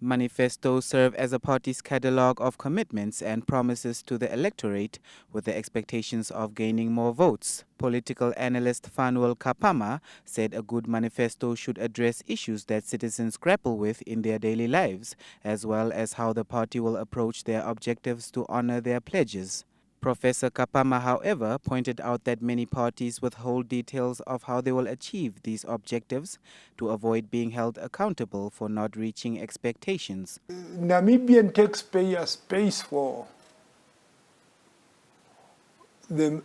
Manifestos serve as a party's catalogue of commitments and promises to the electorate with the expectations of gaining more votes. Political analyst Fanuel Kapama said a good manifesto should address issues that citizens grapple with in their daily lives, as well as how the party will approach their objectives to honor their pledges. Professor Kapama, however, pointed out that many parties withhold details of how they will achieve these objectives to avoid being held accountable for not reaching expectations. Namibian taxpayers pays for the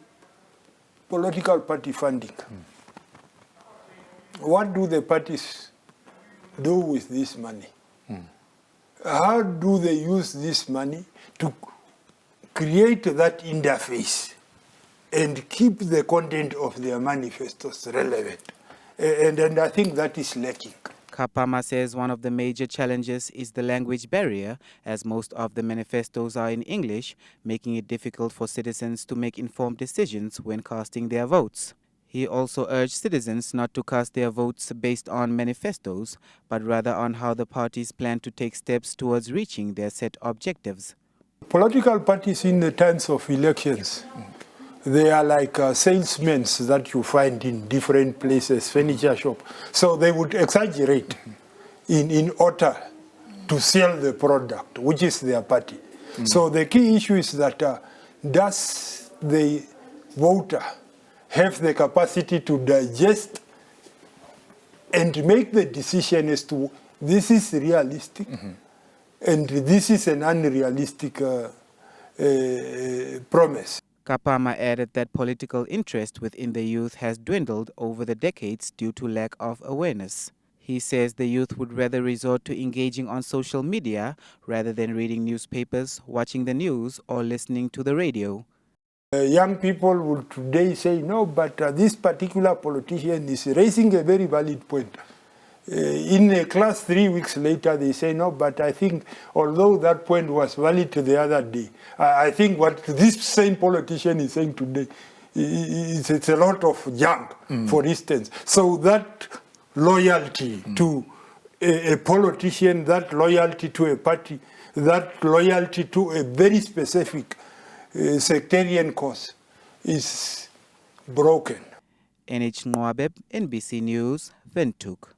political party funding. What do the parties do with this money? How do they use this money to create that interface and keep the content of their manifestos relevant? And I think that is lacking. Kapama says one of the major challenges is the language barrier, as most of the manifestos are in English, making it difficult for citizens to make informed decisions when casting their votes. He also urged citizens not to cast their votes based on manifestos, but rather on how the parties plan to take steps towards reaching their set objectives. Political parties in the times of elections, they are like salesmen that you find in different places, furniture shop. So they would exaggerate in order to sell the product, which is their party. So the key issue is that does the voter have the capacity to digest and make the decision as to this is realistic and this is an unrealistic promise. Kapama added that political interest within the youth has dwindled over the decades due to lack of awareness. He says the youth would rather resort to engaging on social media rather than reading newspapers, watching the news, or listening to the radio. Young people would today say, no, but this particular politician is raising a very valid point. In a class 3 weeks later, they say, no, but I think although that point was valid the other day, I think what this same politician is saying today, it's a lot of junk, for instance. So that loyalty to a politician, that loyalty to a party, that loyalty to a very specific sectarian cause is broken. NH Nwabeb, NBC News, Windhoek.